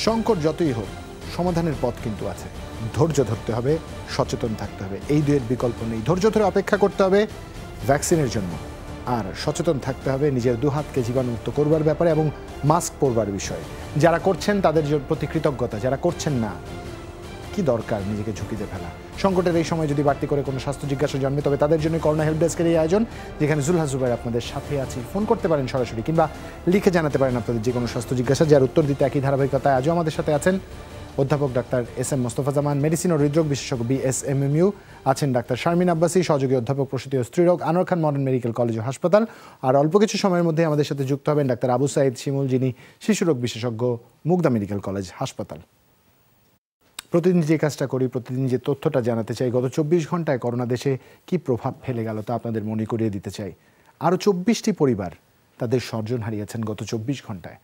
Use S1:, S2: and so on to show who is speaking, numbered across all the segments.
S1: সংকট যতই হোক সমাধানের পথ কিন্তু আছে। ধৈর্য ধরতে হবে, সচেতন থাকতে হবে, এই দুয়ের বিকল্প নেই। ধৈর্য ধরে অপেক্ষা করতে হবে ভ্যাকসিনের জন্য, আর সচেতন থাকতে হবে নিজের দুহাতকে জীবাণুমুক্ত করবার ব্যাপারে এবং মাস্ক পরবার বিষয়ে। যারা করছেন তাদের প্রতি কৃতজ্ঞতা, যারা করছেন না কি দরকার নিজেকে ঝুঁকিতে ফেলা। সংকটের এই সময় যদি বাড়তি করে কোনো স্বাস্থ্য জিজ্ঞাসা জন্মে তবে তাদের জন্য করোনা হেল্প ডেস্কের এই আয়োজন, যেখানে জুলহাস জুবাইর আপনাদের সাথে আছি। ফোন করতে পারেন সরাসরি কিংবা লিখে জানাতে পারেন আপনাদের যে কোনো স্বাস্থ্য জিজ্ঞাসা, যার উত্তর দিতে একই ধারাবাহিকতায় আজও আমাদের সাথে আছেন অধ্যাপক ডাক্তার এস এম মোস্তফা জামান, মেডিসিন ও হৃদরোগ বিশেষজ্ঞ BSMMU, আছেন ডাক্তার শারমিন আব্বাসী, সহযোগী অধ্যাপক প্রসূতি ও স্ত্রীরোগ, আনোয়ার খান মডার্ন মেডিকেল কলেজ ও হাসপাতাল। আর অল্প কিছু সময়ের মধ্যে আমাদের সাথে যুক্ত হবেন ডাক্তার আবু সাইদ শিমুল, যিনি শিশুরোগ বিশেষজ্ঞ, মুগদা মেডিকেল কলেজ হাসপাতাল। প্রতিদিন যে কাজটা করি, প্রতিদিন যে তথ্যটা জানাতে চাই, গত 24 ঘন্টায় করোনা দেশে কি প্রভাব ফেলে গেল তা আপনাদের মনে করিয়ে দিতে চাই। আরও 24টি পরিবার তাদের স্বজন হারিয়েছেন গত 24 ঘন্টায়।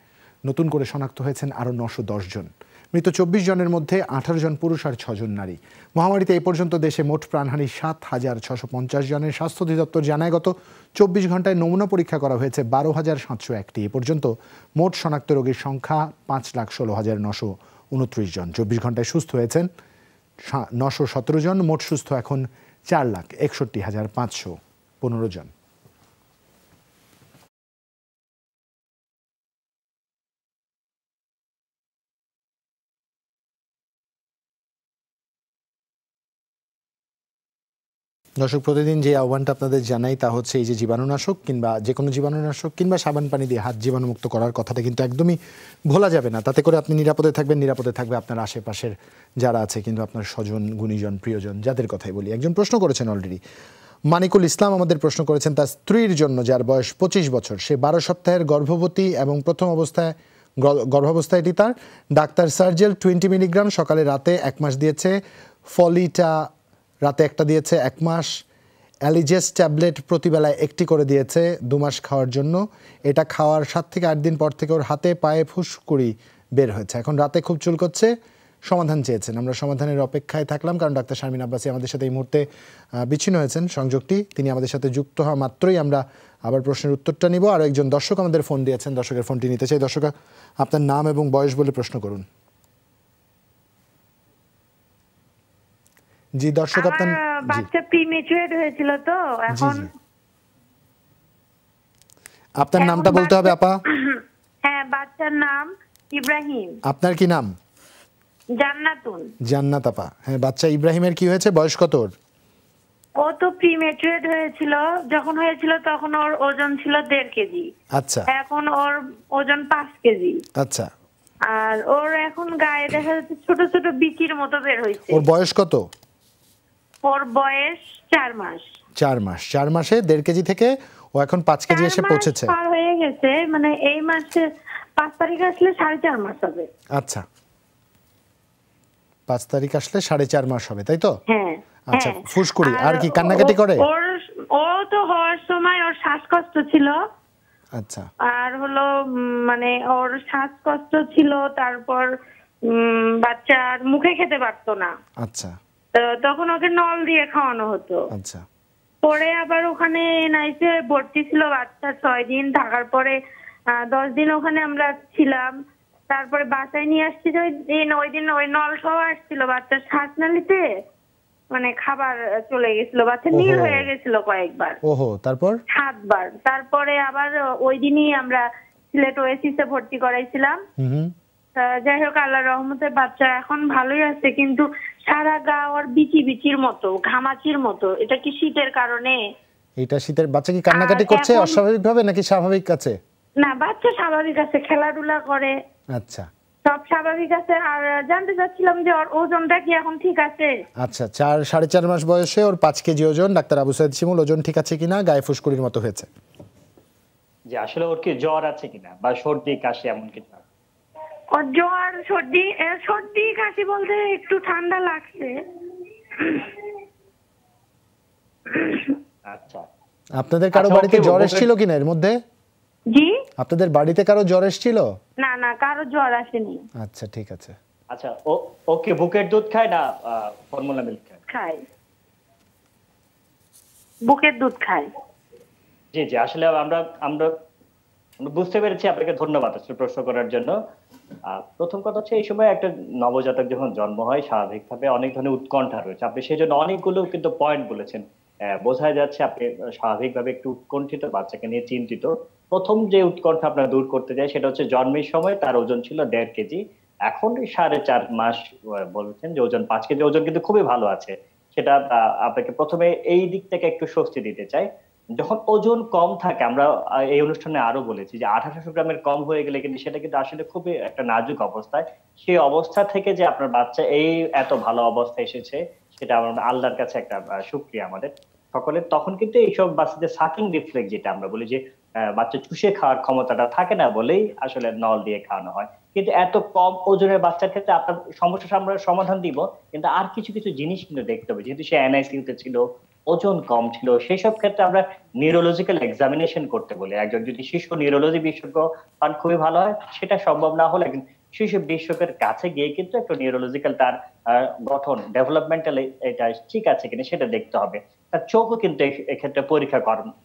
S1: নতুন করে শনাক্ত হয়েছেন আরও 910 জন। মৃত 24 জনের মধ্যে 18 জন পুরুষ আর 6 জন নারী। মহামারীতে এই পর্যন্ত দেশে মোট প্রাণহানি 7,650 জনের। স্বাস্থ্য অধিদপ্তর জানায় গত 24 ঘন্টায় নমুনা পরীক্ষা করা হয়েছে 12,701টি। এ পর্যন্ত মোট শনাক্ত রোগীর সংখ্যা 5,16,929 জন। 24 ঘন্টায় সুস্থ হয়েছেন 917 জন। মোট সুস্থ এখন 4,61,515 জন। দর্শক, প্রতিদিন যে আহ্বানটা আপনাদের জানাই তা হচ্ছে এই যে জীবাণুনাশক কিংবা যে কোনো জীবাণুনাশক কিংবা সাবান পানি দিয়ে হাত জীবাণুমুক্ত করার কথাটা কিন্তু একদমই ভোলা যাবে না। তাতে করে আপনি নিরাপদে থাকবেন, নিরাপদে থাকবে আপনার আশেপাশের যারা আছে, কিন্তু আপনার স্বজন, গুণীজন, প্রিয়জন, যাদের কথাই বলি। একজন প্রশ্ন করেছেন অলরেডি, মানিকুল ইসলাম আমাদের প্রশ্ন করেছেন তার স্ত্রীর জন্য, যার বয়স 25 বছর, সে 12 সপ্তাহের গর্ভবতী এবং প্রথম অবস্থায় গর্ভাবস্থায় এটি তার। ডাক্তার সার্জেল 20 মিলিগ্রাম সকালে রাতে 1 মাস দিয়েছে, ফলিটা রাতে একটা দিয়েছে 1 মাস, অ্যালিজেস ট্যাবলেট প্রতিবেলায় একটি করে দিয়েছে 2 মাস খাওয়ার জন্য। এটা খাওয়ার 7 থেকে 8 দিন পর থেকে ওর হাতে পায়ে ফুসকুড়ি বের হয়েছে, এখন রাতে খুব চুলকোচ্ছে। সমাধান চেয়েছেন, আমরা সমাধানের অপেক্ষায় থাকলাম, কারণ ডাক্তার শারমিন আব্বাসী আমাদের সাথে এই মুহূর্তে বিচ্ছিন্ন হয়েছেন সংযোগটি। তিনি আমাদের সাথে যুক্ত হওয়া মাত্রই আমরা আবার প্রশ্নের উত্তরটা নিব। আর একজন দর্শক আমাদের ফোন দিয়েছেন, দর্শকের ফোনটি নিতে চাই। দর্শক, আপনার নাম এবং বয়স বলে প্রশ্ন করুন। জি দর্শক, আপনার
S2: বাচ্চা প্রিমেচুয়ার হয়েছিল তো এখন।
S1: আপনার নামটা বলতে হবে আপা।
S2: হ্যাঁ, বাচ্চার নাম ইব্রাহিম।
S1: আপনার কি নাম?
S2: জান্নাতুন।
S1: জান্নাত আপা। হ্যাঁ, বাচ্চা ইব্রাহিমের কি হয়েছে, বয়স কত ওর?
S2: ও তো প্রিমেচুয়ার হয়েছিল, যখন হয়েছিল তখন ওর ওজন ছিল 1.5 কেজি।
S1: আচ্ছা।
S2: এখন ওর ওজন 5 কেজি।
S1: আচ্ছা।
S2: আর ওর এখন গায়ে দেখা যাচ্ছে ছোট ছোট বিচির মতো বের হয়েছে।
S1: ওর বয়স কত?
S2: ওর বয়স 4 মাস।
S1: 4 মাস। 4 মাসে 1.5 কেজি থেকে ও এখন 5 কেজি এসে পৌঁছেছে।
S2: পার হয়ে গেছে, মানে এই মাসে 5 তারিখ আসলে 4.5 মাস হবে।
S1: আচ্ছা, 5 তারিখ আসলে 4.5 মাস হবে, তাই তো?
S2: হ্যাঁ।
S1: আচ্ছা, ফুসকুড়ি আর কি কান্নাকাটি করে?
S2: ও তো হওয়ার সময় ওর শ্বাসকষ্ট ছিল।
S1: আচ্ছা।
S2: আর হলো মানে ওর শ্বাসকষ্ট ছিল, তারপর বাচ্চার মুখে খেতে পারতো না।
S1: আচ্ছা।
S2: তখন ওকে নল দিয়ে খাওয়ানো হতো।
S1: আচ্ছা।
S2: পরে আবার ওখানে এনআইসিইউ ভর্তি ছিল বাচ্চা 6 দিন থাকার পরে 10 দিন ওখানে আমরা ছিলাম। তারপরে বাসায় নিয়ে আসছি ওই দিন ওই নল খাওয়া আসছিল, বাচ্চার শ্বাসনালীতে মানে খাবার চলে গেছিল, বাচ্চা নীল হয়ে গেছিল কয়েকবার।
S1: ওহো, তারপর
S2: 7 বার। তারপরে আবার ওই দিনই আমরা সিলেট ওএসিসে ভর্তি করাইছিলাম। যাই হোক, আল্লাহর রহমতে বাচ্চা এখন ভালোই আছে, কিন্তু সারা গা ওর বিচির মতো, ঘামাচির মতো। এটা কি শীতের কারণে?
S1: এটা শীতের। বাচ্চা কি কান্নাকাটি করছে অস্বাভাবিক ভাবে নাকি স্বাভাবিক আছে?
S2: না, বাচ্চা স্বাভাবিক আছে, খেলাধুলা করে।
S1: আচ্ছা,
S2: সব স্বাভাবিক আছে। আর জানতে চাচ্ছিলাম যে ওর ওজনটা কি এখন ঠিক আছে?
S1: আচ্ছা, 4.5 মাস বয়সে ওর 5 কেজি ওজন। ডাক্তার আবু সাইদ শিমুল, ওজন ঠিক আছে কিনা, গায়ে ফুসকুড়ির মতো হয়েছে?
S3: যে আসলে ওর কি জ্বর আছে কিনা বা সর্দি কাশি এমন কিছু?
S2: ওর জ্বর, সর্দি কাশি বলতে একটু ঠান্ডা লাগছে।
S3: আচ্ছা।
S1: আপনাদের কারো বাড়িতে জ্বর এসেছিল কিনা এর মধ্যে?
S2: জি,
S1: আপনাদের বাড়িতে কারো জ্বর এসেছিল?
S2: না না, কারো জ্বর আসেনি।
S1: আচ্ছা, ঠিক আছে।
S3: আচ্ছা, ওকে বুকের দুধ খায় না ফর্মুলা মিল্ক খায়?
S2: খায়, বুকের দুধ খায়।
S3: জি জি, আসলে আমরা বুঝতে পেরেছি, আপনাকে ধন্যবাদ আসলে প্রশ্ন করার জন্য। প্রথম কথা হচ্ছে, এই সময় একটা নবজাতক যখন জন্ম হয় স্বাভাবিকভাবে অনেক ধরনের উৎকণ্ঠা রয়েছে। আপনি সেই জন্য অনেকগুলো কিন্তু পয়েন্ট বলেছেন। বোঝা যাচ্ছে আপনি স্বাভাবিকভাবে একটু উৎকণ্ঠিত, বাচ্চাকে নিয়ে চিন্তিত। প্রথম যে উৎকণ্ঠা আপনার দূর করতে চাই সেটা হচ্ছে, জন্মের সময় তার ওজন ছিল 1.5 কেজি, এখন 4.5 মাস বলছেন যে ওজন 5 কেজি। ওজন কিন্তু খুবই ভালো আছে। সেটা আপনাকে প্রথমে এই দিক থেকে একটু স্বস্তি দিতে চাই। যখন ওজন কম থাকে, আমরা এই অনুষ্ঠানে আরো বলেছি যে 1800 গ্রামের কম হয়ে গেলে কিন্তু সেটা কিন্তু আসলে খুবই একটা নাজুক অবস্থায়। সেই অবস্থা থেকে যে আপনার বাচ্চা এই এত ভালো অবস্থায় এসেছে, সেটা আমরা আল্লাহর কাছে একটা শুকরিয়া আমাদের সকলের। তখন কিন্তু এইসব বাচ্চাদের সাকিং রিফ্লেক্স, যেটা আমরা বলি যে বাচ্চা চুষে খাওয়ার ক্ষমতাটা থাকে না বলেই আসলে নল দিয়ে খাওয়ানো হয়। কিন্তু এত কম ওজনের বাচ্চার ক্ষেত্রে আপনার সমস্যা আমরা সমাধান দিব, কিন্তু আর কিছু কিছু জিনিস কিন্তু দেখতে হবে। যেহেতু সে এনআইসিইউতে ছিল, ওজন কম ছিল, সেই সব ক্ষেত্রে আমরা নিউরোলজিক্যাল এক্সামিনেশন করতে বলি। একজন যদি শিশু নিউরোলজি বিশেষজ্ঞ পান খুবই ভালো হয়। সেটা সম্ভব না হলে একজন শিশু বিশেষজ্ঞের কাছে গিয়ে কিন্তু একটু নিউরোলজিক্যাল তার গঠন ডেভেলপমেন্টাল এটা ঠিক আছে কিনা সেটা দেখতে হবে। তার চোখও কিন্তু এক্ষেত্রে পরীক্ষা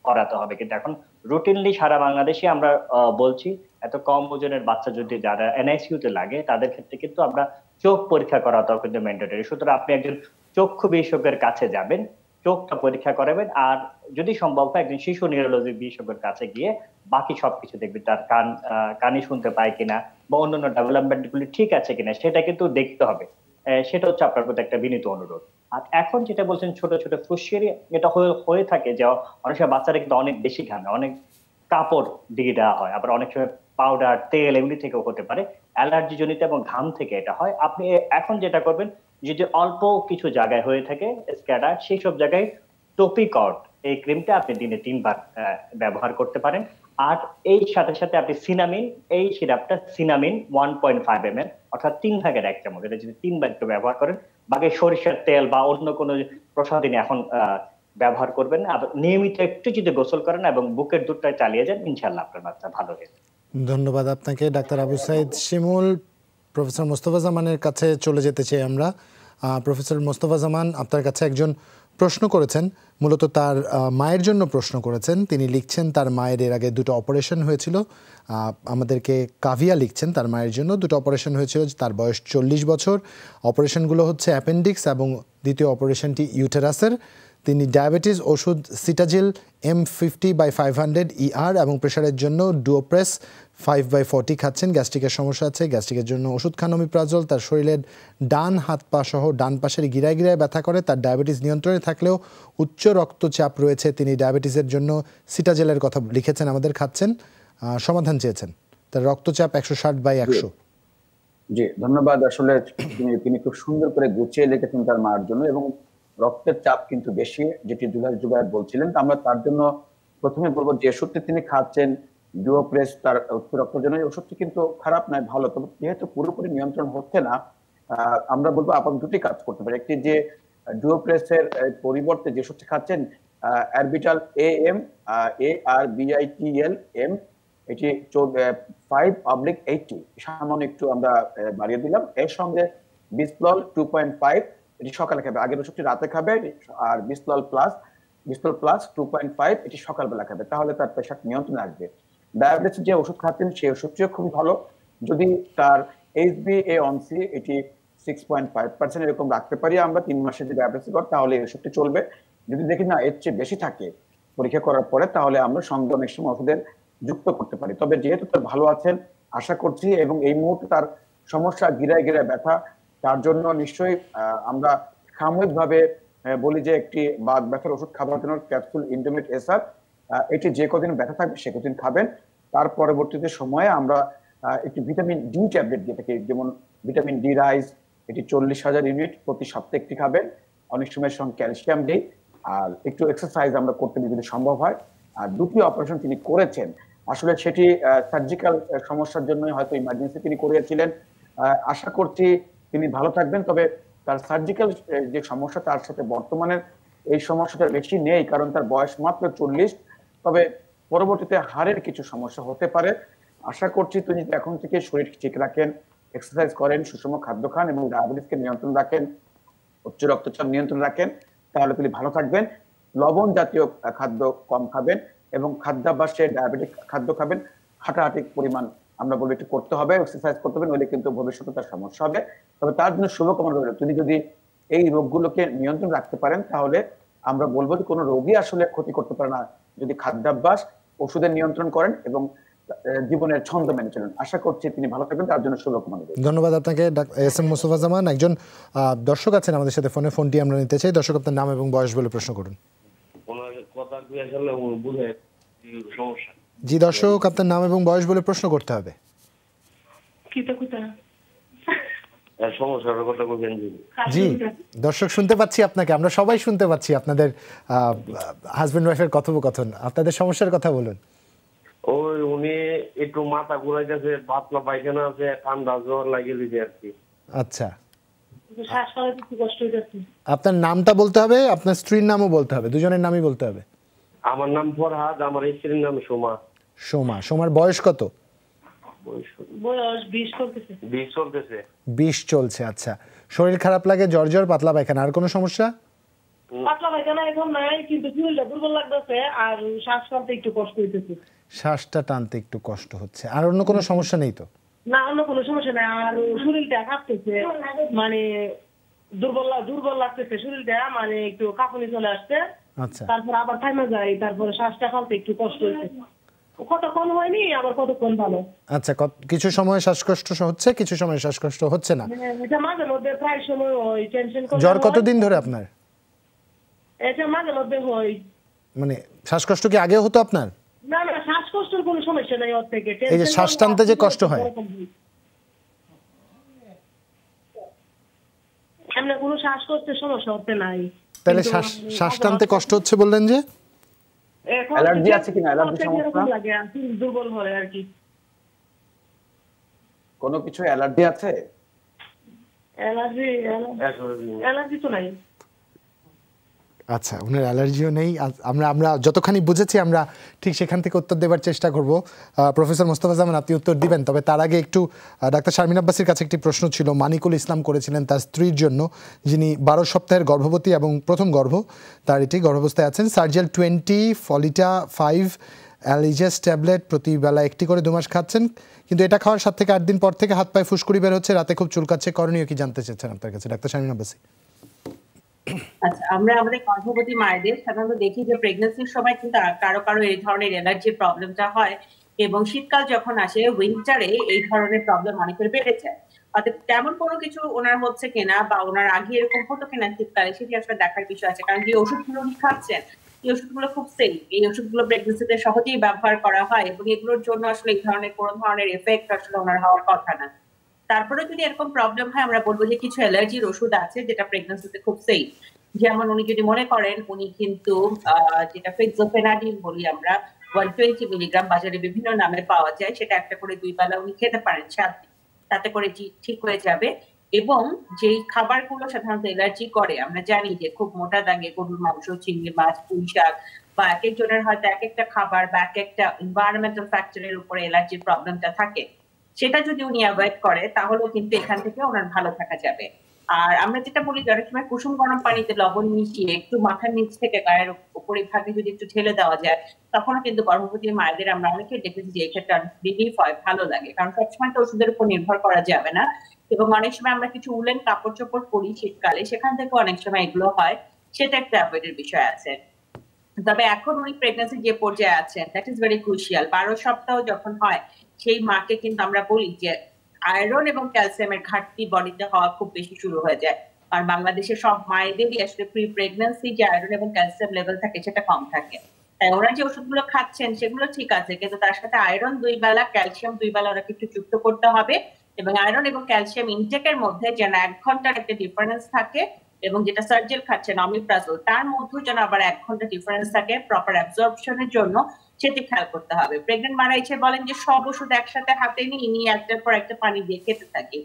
S3: করাতে হবে। কিন্তু এখন রুটিনলি সারা বাংলাদেশে আমরা বলছি, এত কম ওজনের বাচ্চা যদি যারা এনআইসিইউ তে লাগে তাদের ক্ষেত্রে কিন্তু আমরা চোখ পরীক্ষা করাটাও কিন্তু ম্যান্ডেটরি। সুতরাং আপনি একজন চক্ষু বিশেষজ্ঞের কাছে যাবেন, চোখটা পরীক্ষা করাবেন, আর যদি সম্ভব হয় একজন শিশু নিউরোলজি বিশেষজ্ঞের কাছে গিয়ে বাকি সবকিছু দেখবেন। তার কানে শুনতে পায় কিনা বা অন্যান্য ডেভেলপমেন্ট গুলি ঠিক আছে কিনা সেটা কিন্তু দেখতে হবে। সেটা হচ্ছে আপনার প্রতি একটা বিনীত অনুরোধ। আর এখন যেটা বলছেন ছোট ছোট ফুসকিরি, এটা হয়ে থাকে যে অনেক সময় বাচ্চারা কিন্তু অনেক বেশি ঘামে, অনেক কাপড় দিয়ে দেওয়া হয়, আবার অনেক সময় পাউডার তেল এগুলি থেকেও হতে পারে। অ্যালার্জি জনিত এবং ঘাম থেকে এটা হয়। আপনি এখন যেটা করবেন, যদি অল্প কিছু জায়গায় হয়ে থাকে স্ক্যাটার, সেই সব জায়গায় টোপিকট এই ক্রিমটা আপনি দিনে 3 বার ব্যবহার করতে পারেন। আর এই সাথে সাথে আপনি সিনামিন, এই সিরাপটা সিনামিন 1.5 ml, অর্থাৎ 3/1 চামচ, এটা যদি 3 বার একটু ব্যবহার করেন, বাকি সরিষার তেল বা অন্য কোনো প্রসাধনী এখন ব্যবহার করবেন না। আবার নিয়মিত একটু যদি গোসল করেন এবং বুকের দুধটা চালিয়ে যান, ইনশাল্লাহ আপনার বাচ্চা ভালো হয়ে যাবে।
S1: ধন্যবাদ আপনাকে ডাক্তার আবু সাইদ শিমুল। প্রফেসর মোস্তফা জামানের কাছে চলে যেতে চাই আমরা। প্রফেসর মোস্তফা জামান আপনার কাছে একজন প্রশ্ন করেছেন, মূলত তার মায়ের জন্য প্রশ্ন করেছেন। তিনি লিখছেন তার মায়ের এর আগে 2টো অপারেশন হয়েছিল। আমাদেরকে কাভিয়া লিখছেন তার মায়ের জন্য 2টো অপারেশন হয়েছিল, তার বয়স 40 বছর। অপারেশনগুলো হচ্ছে অ্যাপেন্ডিক্স এবং দ্বিতীয় অপারেশনটি ইউটেরাসের। তিনি ডায়াবেটিস ওষুধ সিটাজিল M50/500 ER এবং প্রেশারের জন্য ডুওপ্রেস 5/40 খাচ্ছেন। গ্যাস্ট্রিকের সমস্যা আছে, গ্যাস্ট্রিকের জন্য ওষুধ খান অমিপ্রাজল। তার শরীরের ডান হাত পা সহ ডান পাশের গিরায় গিরায় ব্যথা করে। তার ডায়াবেটিস নিয়ন্ত্রণে থাকলেও উচ্চ রক্তচাপ রয়েছে। তিনি ডায়াবেটিসের জন্য সিটাজেলের কথা লিখেছেন, আমাদের খাচ্ছেন, সমাধান চেয়েছেন। তার রক্তচাপ 160/100।
S4: জি, ধন্যবাদ। আসলে তিনি খুব সুন্দর করে গুছিয়ে লিখেছেন তার মার জন্য, এবং রক্তের চাপ কিন্তু বেশি, যেটি জুবায়ের বলছিলেন। আমরা তার জন্য প্রথমে বলবো যে ওষুধটি তিনি খাচ্ছেন ডুওপ্রেস, তার উচ্চ রক্তের জন্য, এই ওষুধটি কিন্তু খারাপ নয়, ভালো। তবে যেহেতু পুরোপুরি নিয়ন্ত্রণ হচ্ছে না, আমরা বলবো আপাতত দুটি কাজ করতে পারে। একটি যে ডুওপ্রেসের পরিবর্তে যে ওষুধটি খাচ্ছেন অ্যারবিটাল AM, ARBITL-M, এটি 5/80, সামান্য একটু আমরা বাড়িয়ে দিলাম। এর সঙ্গে বিসলল 2.5, এটি সকালে খাবে, আগের ওষুধটি রাতে খাবে। আর বিসলল প্লাস 2.5 এটি সকালবেলা খাবে, তাহলে তার প্রেশার নিয়ন্ত্রণে আসবে। ডায়াবেটিস যে ওষুধ খাচ্ছেন সেই ওষুধটিও খুব ভালো। যদি তার HbA1c এটি 6.5% এরকম রাখতে পারি আমরা 3 মাসে যে ডায়াবেটিস কর, তাহলে এই ওষুধটি চলবে। যদি দেখি না এর চেয়ে বেশি থাকে পরীক্ষা করার পরে, তাহলে আমরা সঙ্গে অনেক সময় ওষুধের যুক্ত করতে পারি। তবে যেহেতু তার ভালো আছেন আশা করছি, এবং এই মুহূর্তে তার সমস্যা গিরায় গিরায় ব্যথা, তার জন্য নিশ্চয়ই আমরা সাময়িকভাবে বলি যে একটি বাত ব্যথার ওষুধ খাবার জন্য ক্যাপসুল ইন্ডোমিট এসার, এটি যে কদিন ব্যথা থাকবে সে কদিন খাবেন। তার পরবর্তীতে সময়ে আমরা একটি ভিটামিন ডি ট্যাবলেট দিয়ে থাকি, যেমন ভিটামিন ডি রাইস, এটি 40,000 ইউনিট প্রতি সপ্তাহে একটি খাবেন। অনেক সময় সঙ্গে ক্যালসিয়াম দিই, আর একটু এক্সারসাইজ আমরা করতে যদি সম্ভব হয়। আর 2টি অপারেশন তিনি করেছেন, আসলে সেটি সার্জিক্যাল সমস্যার জন্য হয়তো ইমার্জেন্সি তিনি করিয়েছিলেন। আশা করছি তিনি ভালো থাকবেন। তবে তার সার্জিক্যাল যে সমস্যা, তার সাথে বর্তমানে এই সমস্যাটা বেশি নেই, কারণ তার বয়স মাত্র 40। তবে পরবর্তীতে হাড়ের কিছু সমস্যা হতে পারে। আশা করছি তিনি এখন থেকে শরীর ঠিক রাখেন, এক্সারসাইজ করেন, সুষম খাদ্য খান এবং ডায়াবেটিসকে নিয়ন্ত্রণ রাখেন, উচ্চ রক্তচাপ নিয়ন্ত্রণ রাখেন, তাহলে তিনি ভালো থাকবেন। লবণ জাতীয় খাদ্য কম খাবেন এবং খাদ্যাভ্যাসে ডায়াবেটিক খাদ্য খাবেন। হাঁটাহাঁটির পরিমাণ আমরা বলি একটু করতে হবে, এক্সারসাইজ করতে হবে, নইলে কিন্তু ভবিষ্যতে তার সমস্যা হবে। তবে তার জন্য শুভকামনা রইল, তিনি যদি এই রোগগুলোকে নিয়ন্ত্রণ রাখতে পারেন তাহলে আমরা বলবো যে কোনো রোগী আসলে ক্ষতি করতে পারে না যদি খাদ্যাভ্যাস, ওষুধের নিয়ন্ত্রণ করেন এবং জীবনের ছন্দ মেনে চলেন। আশা করছি তিনি ভালো থাকবেন, তার জন্য শুভকামনা রইল।
S1: ধন্যবাদ আপনাকে এস এম মোস্তফা জামান। একজন দর্শক আছেন আমাদের সাথে ফোনে, ফোনটি আমরা নিতে চাই। দর্শক আপনার নাম এবং বয়স বলে প্রশ্ন করুন। জি দর্শক, আপনার নাম এবং বয়স বলে প্রশ্ন করতে হবে। জি দর্শক শুনতে পাচ্ছি আপনাকে, আমরা সবাই শুনতে পাচ্ছি আপনাদের হাজবেন্ড ওয়াইফের কথোপকথন। আপনাদের সমস্যার কথা বলুন।
S5: ওই উনি একটু মাথা ঘুরাইতেছে, পাতলা পায়খানা আছে, ঠান্ডা জ্বর লাগিয়ে দিছে আর কি।
S1: আচ্ছা, আপনার নামটা বলতে হবে, আপনার স্ত্রীর নামও বলতে হবে, দুজনের নামই বলতে হবে।
S5: আমার নাম ফরহাদ, আমার স্ত্রীর নাম সোমা।
S1: সোমা। সোমার বয়স কত?
S2: বয়স 20 চলতেছে।
S1: 20 চলছে। আচ্ছা, শরীর খারাপ লাগে, জ্বর জ্বর, পাতলা পায়খানা, আর কোনো সমস্যা?
S2: পাতলা পায়খানা এখন নাই, কিন্তু শরীরটা দুর্বল লাগতেছে আর শ্বাস টানতে একটু কষ্ট হইতেছে।
S1: শ্বাসটা টানতে একটু কষ্ট হচ্ছে, আর অন্য কোনো সমস্যা নেই তো?
S2: না, অন্য কোনো সমস্যা নাই। আর শরীরটা কাঁপতেছে, মানে দুর্বল লাগতেছে শরীরটা, মানে একটু কাঁপুনি চলে আসছে।
S1: আচ্ছা,
S2: তারপর আবার থামে যায়, তারপরে শ্বাসটা টানতে একটু কষ্ট হচ্ছে। কতক্ষণ হয়নি, আবার কতক্ষণ ভালো।
S1: আচ্ছা, কিছু সময় শ্বাসকষ্ট হচ্ছে, কিছু সময় শ্বাসকষ্ট হচ্ছে না।
S2: এটা মাঝে মধ্যে প্রায় সময় হয়, টেনশন করে।
S1: জ্বর কতদিন ধরে আপনার?
S2: এটা মাঝে মধ্যে হয়।
S1: মানে শ্বাসকষ্ট কি আগে হতো আপনার?
S2: না না, শ্বাসকষ্টের কোনো সমস্যা নাই ওর থেকে।
S1: এই যে শ্বাস টানতে যে কষ্ট হয়,
S2: এমনি কোনো শ্বাসকষ্টের সমস্যা হতে নাই।
S1: তাহলে শ্বাস টানতে কষ্ট হচ্ছে বললেন যে?
S4: অ্যালার্জি আছে কিনা? অ্যালার্জি সমস্যা
S2: লাগে, দুর্বল হয় আর কি।
S4: কোনো কিছু অ্যালার্জি আছে?
S2: অ্যালার্জি তো নাই।
S1: আচ্ছা, ওনার অ্যালার্জিও নেই। আমরা যতখানি বুঝেছি আমরা ঠিক সেখান থেকে উত্তর দেওয়ার চেষ্টা করব। প্রফেসর মোস্তফা জামান, আপনি উত্তর দিবেন, তবে তার আগে একটু ডাক্তার শারমিন আব্বাসীর কাছে একটি প্রশ্ন ছিল। মানিকুল ইসলাম করেছিলেন তার স্ত্রীর জন্য, যিনি 12 সপ্তাহের গর্ভবতী এবং প্রথম তার এটি গর্ভাবস্থায় আছেন। সার্জেল 20, ফলিটা 5, অ্যালিজাস ট্যাবলেট প্রতি বেলা একটি করে 2 মাস খাচ্ছেন, কিন্তু এটা খাওয়ার 7 থেকে 8 দিন পর থেকে হাত পায়ে ফুসকুড়ি বের হচ্ছে, রাতে খুব চুলকাচ্ছে। করণীয় কি জানতে চাচ্ছেন আপনার কাছে ডাক্তার শারমিন আব্বাসী?
S6: আচ্ছা, আমরা আমাদের গর্ভবতী মায়েদের সাধারণত দেখি যে প্রেগন্যান্সির সময় কিন্তু কারো কারো এই ধরনের অ্যালার্জির প্রবলেমটা হয়, এবং শীতকাল যখন আসে, উইন্টারে এই ধরনের প্রবলেম অনেকের বেড়ে যায়। অর্থাৎ তেমন কোনো কিছু ওনার হচ্ছে কিনা বা ওনার আগে এরকম হতো কিনা শীতকালে, সেটি আসলে দেখার বিষয় আছে। কারণ যে ওষুধগুলো উনি খাচ্ছেন, এই ওষুধগুলো খুব সেফ, এই ওষুধগুলো প্রেগন্যান্সিতে সহজেই ব্যবহার করা হয়, এবং এগুলোর জন্য আসলে এই ধরনের কোনো ধরনের এফেক্ট আসলে ওনার হওয়ার কথা না। তারপরে যদি এরকম প্রবলেম হয়, আমরা বলবো যে কিছু অ্যালার্জির ওষুধ আছে যেটা প্রেগন্যান্সিতে খুব সেফ। যেমন উনি যদি মনে করেন উনি কিন্তু যেটা ফেক্সোফেনাডিন বলি আমরা, 120 মিলিগ্রাম বাজারে বিভিন্ন নামে পাওয়া যায়, সেটা একটা করে 2 বেলা উনি খেতে পারেন 7 দিন, তাতে করে ঠিক হয়ে যাবে। এবং যেই খাবারগুলো সাধারণত অ্যালার্জি করে, আমরা জানি যে খুব মোটা দাগে গরুর মাংস, চিংড়ি মাছ, পুঁই শাক, বা এক একজনের হয়তো এক একটা খাবার বা এক একটা এনভায়রনমেন্টাল ফ্যাক্টরের উপরে অ্যালার্জির প্রবলেমটা থাকে, সেটা যদি উনি অ্যাভয়েড করে তাহলেও কিন্তু এখান থেকে ওনার ভালো থাকা যাবে। আর আমরা যেটা বলি, অনেক সময় কুসুম গরম পানিতে লবণ মিশিয়ে একটু মাথার নিচ থেকে গায়ের উপরের ভাগে যদি একটু ঢেলে দেওয়া যায়, তখনও কিন্তু গর্ভবতী মায়েদের আমরা অনেকে দেখেছি যে এক্ষেত্রে রিলিফ হয়, ভালো লাগে। কারণ সবসময় তো ওষুধের উপর নির্ভর করা যাবে না, এবং অনেক সময় আমরা কিছু উলেন কাপড় চোপড় পরি শীতকালে, সেখান থেকে অনেক সময় এগুলো হয়, সেটা একটা অ্যাভয়েডের বিষয় আছে। তবে এখন উনি প্রেগন্যান্সি যে পর্যায়ে আছেন, দ্যাট ইজ ভেরি ক্রুশিয়াল। 12 সপ্তাহ যখন হয়, সেই মাকে কিন্তু আমরা বলি যে আয়রন এবং ক্যালসিয়ামের ঘাটতি বডিতে হওয়া খুব বেশি শুরু হয়ে যায়। আর বাংলাদেশের সব মায়েদেরই আসলে প্রি প্রেগন্যান্সি যে আয়রন এবং ক্যালসিয়াম লেভেল থাকে সেটা কম থাকে। তাই ওরা যে ওষুধগুলো খাচ্ছেন সেগুলো ঠিক আছে, কিন্তু তার সাথে আয়রন 2 বেলা, ক্যালসিয়াম 2 বেলা ওরা একটু যুক্ত করতে হবে, এবং আয়রন এবং ক্যালসিয়াম ইনটেকের মধ্যে যেন 1 ঘন্টার একটা ডিফারেন্স থাকে, এবং যেটা সার্জেল খাচ্ছেন অমিপ্রাজল, তার মধ্যে যেন আবার 1 ঘন্টা ডিফারেন্স থাকে প্রপার অ্যাবজর্পশনের জন্য, সেটি খেয়াল করতে হবে। প্রেগনেন্ট মারা এসে বলেন যে সব ওষুধ একসাথে হাতে নিয়ে একটার পর একটা পানি দিয়ে খেতে থাকি,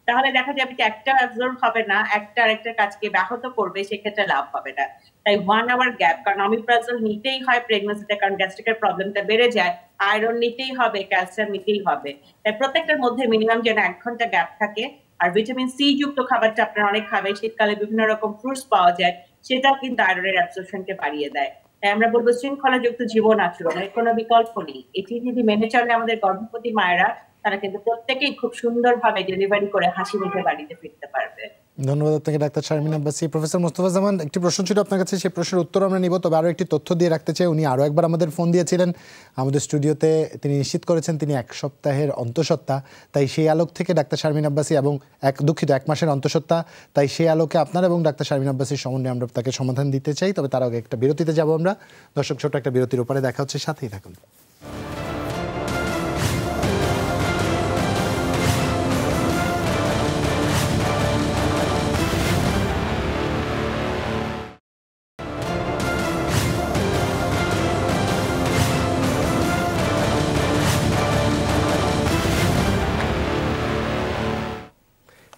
S6: তাহলে দেখা যাবে যে একটা অ্যাবজর্ব হবে না, একটা আরেকটা কাজকে ব্যাহত করবে, সেক্ষেত্রে লাভ হবে না। তাই 1 আওয়ার গ্যাপ, কারণ অমিপ্রাজল নিতেই হয় প্রেগন্যান্সিতে, কারণ গ্যাস্ট্রিকের প্রবলেমটা বেড়ে যায়, আয়রন নিতেই হবে, ক্যালসিয়াম নিতেই হবে। তাই প্রত্যেকটার মধ্যে মিনিমাম যেন 1 ঘন্টা গ্যাপ থাকে। আর ভিটামিন সি যুক্ত খাবারটা আপনারা অনেক খাবেন, শীতকালে বিভিন্ন রকম ফ্রুটস পাওয়া যায়, সেটাও কিন্তু আয়রনের অ্যাবজর্পশনকে বাড়িয়ে দেয়। তাই আমরা বলবো শৃঙ্খলাযুক্ত জীবন আচরণ, এর কোনো বিকল্প নেই। এটি যদি মেনে চলে আমাদের গর্ভবতী মায়েরা, তারা কিন্তু প্রত্যেকেই খুব সুন্দরভাবে ডেলিভারি করে হাসি মুখে বাড়িতে ফিরতে পারবে।
S1: ধন্যবাদ আপনাকে ডাক্তার শারমিন আব্বাসী। প্রফেসর মোস্তফা জামান, একটি প্রশ্ন ছিল আপনার কাছে, সেই প্রশ্নের উত্তর আমরা নিব, তবে আরও একটি তথ্য দিয়ে রাখতে চাই। উনি আরও একবার আমাদের ফোন দিয়েছিলেন আমাদের স্টুডিওতে, তিনি নিশ্চিত করেছেন তিনি 1 সপ্তাহের অন্তঃসত্ত্বা, তাই সেই আলোক থেকে ডাক্তার শারমিন আব্বাসী এবং 1 মাসের অন্তঃসত্ত্বা, তাই সেই আলোকে আপনার এবং ডাক্তার শারমিন আব্বাসীর সমন্বয়ে আমরা তাকে সমাধান দিতে চাই। তবে তার আগে একটা বিরতিতে যাব আমরা। দর্শক, ছোট একটা বিরতির উপরে দেখা হচ্ছে, সাথেই থাকুন।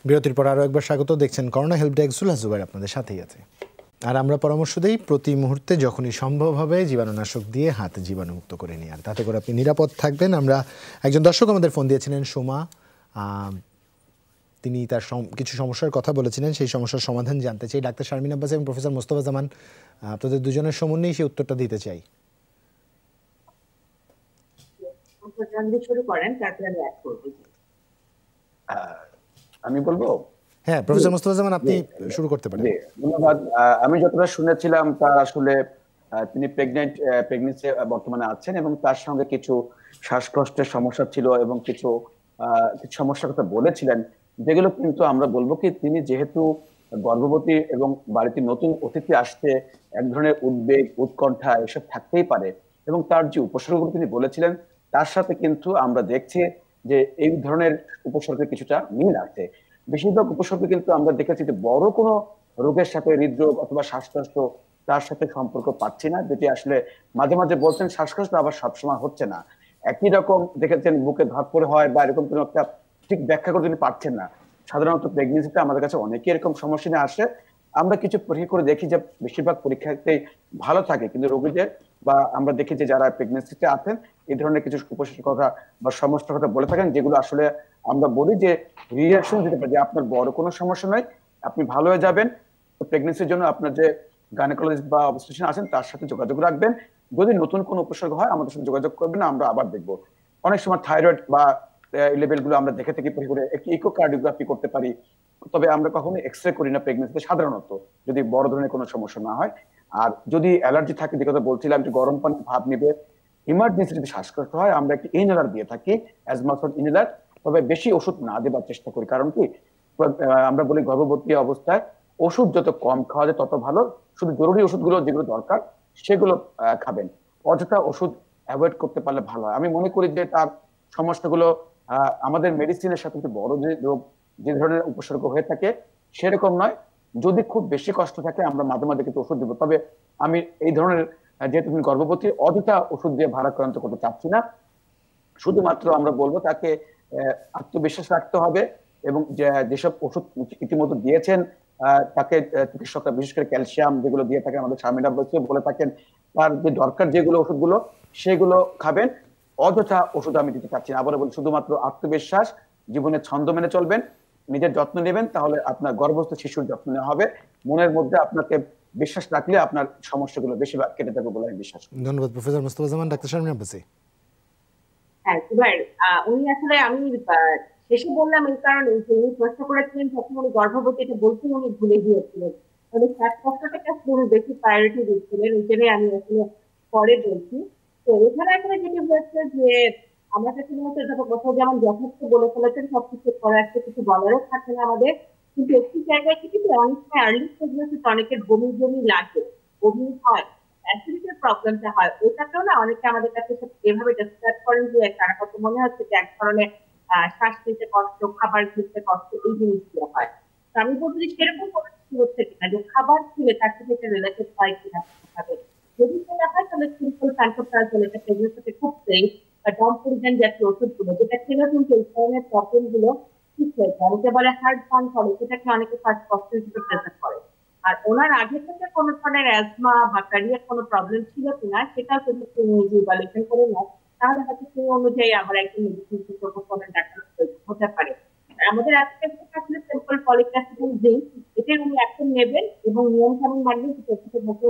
S1: বিরতির পর আরও একবার স্বাগত। দেখছেন Corona help desk, Zulhas Zubair আপনাদের সাথেই আছে। আর আমরা পরামর্শ দিই প্রতি মুহূর্তে যখনই সম্ভব হবে জীবাণুনাশক দিয়ে হাত জীবাণুমুক্ত করে নিয়ে, আর তাতে করে আপনি নিরাপদ থাকবেন। আমরা একজন দর্শক আমাদের ফোন দিয়েছিলেন, সোমা, তিনি তার কিছু সমস্যার কথা বলেছিলেন, সেই সমস্যার সমাধান জানতে চাই। ডাক্তার শারমিন আব্বাস এবং প্রফেসর মোস্তফা জামান, আপনাদের দুজনের সমন্বয়েই সেই উত্তরটা দিতে চাই।
S4: আমি বলবো?
S1: হ্যাঁ, প্রফেসর মোস্তফা জামান, আপনি শুরু করতে পারেন।
S4: ধন্যবাদ। আমি যতটা শুনেছিলাম তার আসলে তিনি প্রেগনেন্সি বর্তমানে আছেন এবং তার সঙ্গে কিছু শ্বাসকষ্টের সমস্যা ছিল এবং কিছু সমস্যার কথা বলেছিলেন, যেগুলো কিন্তু আমরা বলবো কি তিনি যেহেতু গর্ভবতী এবং বাড়িতে নতুন অতিথি আসতে এক ধরনের উদ্বেগ, উৎকণ্ঠা এসব থাকতেই পারে, এবং তার যে উপসর্গগুলো তিনি বলেছিলেন তার সাথে কিন্তু আমরা দেখছি যে এই ধরনের উপসর্গের কিছুটা মিল আছে। বেশিরভাগ উপসর্গ কিন্তু আমরা দেখেছি যে বড় কোনো রোগের সাথে, হৃদরোগ অথবা শ্বাসকষ্ট, তার সাথে সম্পর্ক পাচ্ছি না, যেটি আসলে মাঝে মাঝে বলছেন শ্বাসকষ্ট আবার সবসময় হচ্ছে না, একই রকম দেখেছেন বুকে ধক করে হয় বা এরকম কোনো একটা ঠিক ব্যাখ্যা করতে তিনি পারছেন না। সাধারণত প্রেগনেন্সিতে আমাদের কাছে অনেকে এরকম সমস্যা নিয়ে আসে, আমরা কিছু পরীক্ষা করে দেখি যে বেশিরভাগ পরীক্ষাতেই ভালো থাকে, কিন্তু রোগীদের বা আমরা দেখি যে যারা প্রেগনেন্সিতে আছেন এই ধরনের কিছু উপসর্গের কথা বা সমস্যার কথা বলে থাকেন, যেগুলো আসলে আমরা বলি যে রিঅ্যাকশন দিতে পারে যে আপনার বড় কোনো সমস্যা নয়, আপনি ভালো হয়ে যাবেন। তো প্রেগনেন্সির জন্য আপনার যে গাইনোকোলজিস্ট বা অবস্টেট্রিশিয়ান আছেন তার সাথে যোগাযোগ রাখবেন। যদি নতুন কোনো উপসর্গ হয় আমাদের সাথে যোগাযোগ করবেন, আমরা আবার দেখবো। অনেক সময় থাইরয়েড বা লেভেলগুলো আমরা দেখে থেকে পরীক্ষা করে একটি ইকোকার্ডিওগ্রাফি করতে পারি, তবে আমরা কখনো এক্সরে করি না প্রেগনেন্সিতে সাধারণত, যদি বড় ধরনের কোনো সমস্যা না হয়। আর যদি অ্যালার্জি থাকে, যে কথা বলছিলাম, যে গরম পানি ভাব নিবে, ইমার্জেন্সি যদি শ্বাসকষ্ট হয় আমরা একটি ইনহেলার দিয়ে থাকি, অ্যাজমাসন ইনহেলার, তবে বেশি ওষুধ না দেবার চেষ্টা করি। কারণ কি আমরা বলি গর্ভবতী অবস্থায় ওষুধ যত কম খাওয়া যায় তত ভালো, শুধু জরুরি ওষুধগুলো যেগুলো দরকার সেগুলো খাবেন, অযথা ওষুধ অ্যাভয়েড করতে পারলে ভালো হয়। আমি মনে করি যে তার সমস্যাগুলো আমাদের মেডিসিনের সাথে বড় যে রোগ, যে ধরনের উপসর্গ হয়ে থাকে সেরকম নয়। যদি খুব বেশি কষ্ট থাকে আমরা মাঝে মাঝে কিন্তু ওষুধ দিব, তবে আমি এই ধরনের যেহেতু তুমি গর্ভবতী অযথা ওষুধ দিয়ে ভারাক্রান্ত করতে চাচ্ছি না। শুধুমাত্র আমরা বলবো তাকে আত্মবিশ্বাস রাখতে হবে এবং যেসব ওষুধ ইতিমধ্যে দিয়েছেন তাকে চিকিৎসকরা বিশেষ করে ক্যালসিয়াম যেগুলো দিয়ে থাকেন, আমাদের শারমিন আব্বাসী বলে থাকেন, তার যে দরকার যেগুলো ওষুধগুলো সেগুলো খাবেন। অযথা ওষুধ আমি দিতে চাচ্ছি না। আবার বলি শুধুমাত্র আত্মবিশ্বাস, জীবনের ছন্দ মেনে চলবেন, নিজের যত্ন নেবেন, তাহলে আপনার গর্ভস্থ শিশুর যত্ন নেওয়া হবে। মনের মধ্যে আপনাকে বিশ্বাস রাখলে আপনার সমস্যাগুলো বেশিরভাগ কেটে যাবে বলে আমি বিশ্বাস করি।
S1: ধন্যবাদ প্রফেসর মোস্তফা জামান। ডাক্তার শারমিন আব্বাসী।
S6: হ্যাঁ জুবাইর, উনি আসলে আমি শেষে বললাম এই কারণে যে উনি প্রশ্ন করেছিলেন যখন উনি গর্ভবতী, এটা বলতে উনি ভুলে গিয়েছিলেন, উনি শ্বাসকষ্টটাকে উনি বেশি প্রায়োরিটি দিচ্ছিলেন, ওইটাই আমি আসলে পরে বলছি। তো এখানে আসলে যেটি হয়েছে যে আমার কাছে মনে হচ্ছে কোথাও যেমন যথেষ্ট বলে ফেলেছেন, সবকিছু করার একটা কিছু বলারও থাকে না আমাদের, কিন্তু একটি জায়গায় কি কিন্তু অনেক সময় আর্লি প্রেগনেন্সিতে অনেকের বমি লাগে, বমি হয়, অ্যাসিডিটির প্রবলেমটা হয়, ওটাকেও না অনেকে আমাদের কাছে এভাবে ডিসক্রাইব করেন যে তার কত মনে হচ্ছে যে এক ধরনের শ্বাস নিতে কষ্ট, খাবার খেতে কষ্ট, এই জিনিসগুলো হয়। তো আমি বলছি যে সেরকম কোনো কিছু হচ্ছে কিনা যে খাবার খেলে তার সাথে এটা রিলেটেড হয় কিনা ভাবে, যদি সেটা হয় তাহলে সিম্পল প্যান্টোপ্রাজল, এটা প্রেগনেন্সিতে খুব সেফ, বা ডম্পোরিজেন জাতীয় ওষুধগুলো যেটা খেলে কিন্তু এই ধরনের প্রবলেম গুলো ঠিক হয়ে যায়। অনেকে বলে হার্ট বার্ন করে, সেটাকে অনেকে শ্বাসকষ্ট হিসেবে প্রেজেন্ট করে। আর ওনার আগে থেকে কোনো ধরনের অ্যাজমা বা ক্যারিয়ার কোনো প্রবলেম ছিল কিনা সেটাও যদি তিনি নিজে ইভালুয়েশন করে নেয়, তাহলে হয়তো সেই অনুযায়ী আমার একজন মেডিসিন বিশেষজ্ঞ কোনো ডাক্তার হতে পারে। আমাদের আজকে আসলে সিম্পল ফলিক অ্যাসিড জিঙ্ক, এটার উনি অ্যাকশন নেবেন এবং নিয়ম কানুন মানবেন,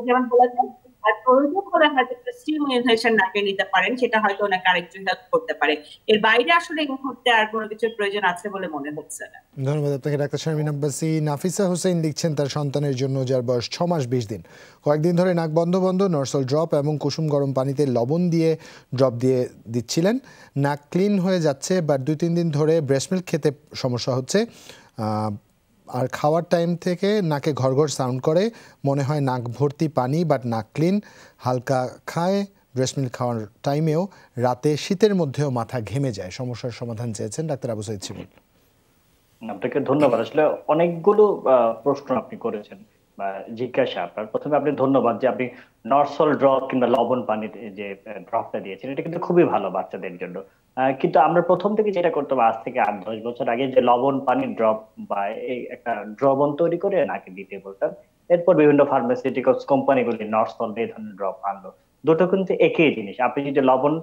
S6: যেমন বলেছেন আর প্রয়োজন হলে হয়তো স্টিম ইনহেলেশন নাকে নিতে পারেন, সেটা হয়তো ওনাকে আরেকটু হেল্প করতে পারে। এর বাইরে আসলে এই মুহূর্তে আর কোনো কিছুর প্রয়োজন আছে বলে মনে হচ্ছে না।
S1: ধন্যবাদ আপনাকে ডাক্তার শারমিন আব্বাসী। নাফিসা হোসেন লিখছেন তার সন্তানের জন্য, যার বয়স 6 মাস 20 দিন, কয়েকদিন ধরে নাক বন্ধ বন্ধ, নর্সল ড্রপ এবং কুসুম গরম পানিতে লবণ দিয়ে ড্রপ দিয়ে দিচ্ছিলেন। নাক ক্লিন হয়ে যাচ্ছে, বাট 2-3 দিন ধরে ব্রেস্ট মিল্ক খেতে সমস্যা হচ্ছে, আর খাওয়ার টাইম থেকে নাকে ঘর ঘর সাউন্ড করে, মনে হয় নাক ভর্তি পানি, বাট নাক ক্লিন, হালকা খায়। ব্রেস্ট মিল্ক খাওয়ার টাইমেও রাতে শীতের মধ্যেও মাথা ঘেমে যায়। সমস্যার সমাধান চেয়েছেন ডাক্তার আবু সাইদ শিমুল।
S3: আপনাকে ধন্যবাদ। আসলে অনেকগুলো প্রশ্ন আপনি করেছেন বা জিজ্ঞাসা। আপনার প্রথমে আপনি ধন্যবাদ যে আপনি নর্সল ড্রপ কিংবা লবণ পানিতে যে ড্রপটা দিয়েছেন, এটা কিন্তু খুবই ভালো বাচ্চাদের জন্য। কিন্তু আমরা প্রথম থেকে যেটা করতে হবে, আজ থেকে 8-10 বছর আগে যে লবণ পানির ড্রপ বা এই একটা দ্রবণ তৈরি করে নাকে দিতে বলতাম। এরপর বিভিন্ন ফার্মাসিউটিক্যালস কোম্পানিগুলি নর্সল এই ধরনের ড্রপ আনলো। দুটো কিন্তু একই জিনিস। আপনি যদি লবণ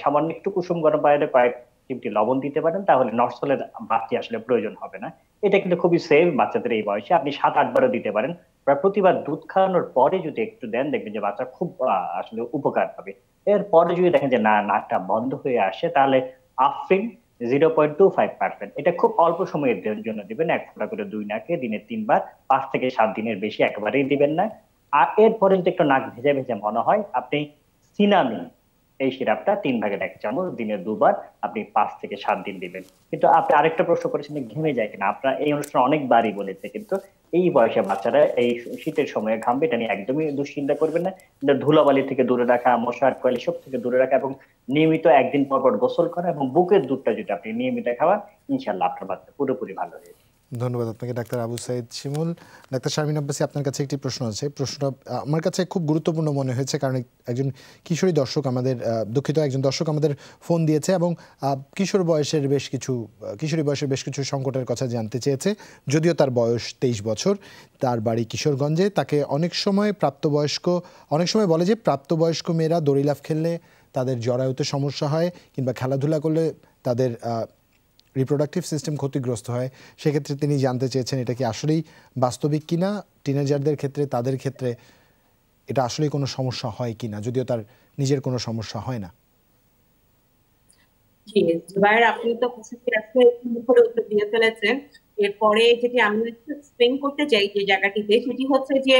S3: সামান্য একটু কুসুম গরম পানিতে কয়েক চিমটি লবণ দিতে পারেন, তাহলে নর্সলের বাড়তি আসলে প্রয়োজন হবে না। এটা কিন্তু খুবই সেফ বাচ্চাদের এই বয়সে। আপনি 7-8 বারও দিতে পারেন। প্রতিবার দুধ খাওয়ানোর পরে যদি একটু দেন, দেখবেন যে বাচ্চা খুব আসলে উপকার পাবে। এরপরে যদি দেখেন যে না, নাকটা বন্ধ হয়ে আসে, তাহলে আফরিন 0.25%, এটা খুব অল্প সময়ের জন্য দিবেন। 1 ফোঁটা করে 2 নাকে দিনে 3 বার, 5 থেকে 7 দিনের বেশি একেবারেই দিবেন না। আর এরপরে যদি একটু নাক ভেজা ভেজা মনে হয়, আপনি সিনামিন এই সিরাপটা 3 ভাগের 1 চামচ দিনে 2 বার আপনি 5 থেকে 7 দিন দিবেন। কিন্তু আপনি আরেকটা প্রশ্ন করেছেন, ঘেমে যায় কিনা। আপনার এই অনুষ্ঠান অনেকবারই বলেছে, কিন্তু এই বয়সে বাচ্চারা এই শীতের সময়ে ঘামবে, এটা নিয়ে একদমই দুশ্চিন্তা করবেন না। ধুলাবালি থেকে দূরে রাখা, মশার কয়েল সব থেকে দূরে রাখা, এবং নিয়মিত একদিন পর পর গোসল করা, এবং বুকের দুধটা যদি আপনি নিয়মিত খাওয়ান, ইনশাআল্লাহ আপনার বাচ্চা পুরোপুরি ভালো হয়ে যাবে।
S1: ধন্যবাদ আপনাকে ডাক্তার আবু সাইদ শিমুল। ডাক্তার শারমিন আব্বাসী, আপনার কাছে একটি প্রশ্ন আছে। প্রশ্নটা আমার কাছে খুব গুরুত্বপূর্ণ মনে হয়েছে, কারণ একজন কিশোরী দর্শক আমাদের, দুঃখিত, একজন দর্শক আমাদের ফোন দিয়েছে এবং কিশোরী বয়সের বেশ কিছু সংকটের কথা জানতে চেয়েছে। যদিও তার বয়স 23 বছর, তার বাড়ি কিশোরগঞ্জে। তাকে অনেক সময় বলে যে প্রাপ্তবয়স্ক মেয়েরা দড়িলাফ খেললে তাদের জরায়ুতে সমস্যা হয়, কিংবা খেলাধুলা করলে তাদের রিপ্রোডাক্টিভ সিস্টেম ক্ষতিগ্রস্ত হয়। সেক্ষেত্রে তিনি জানতে চেয়েছেন এটা কি আসলেই বাস্তবিক কিনা, টিনেজারদের ক্ষেত্রে, তাদের ক্ষেত্রে এটা আসলেই কোনো সমস্যা হয় কিনা, যদিও তার নিজের কোনো সমস্যা হয় না।
S6: জি জুবায়ের, আপনি তো করে উত্তর দিয়ে ফেলেছেন। এরপরে যেটি আমি এক্সপ্লেন করতে চাই যে জায়গাটিতে, সেটি হচ্ছে যে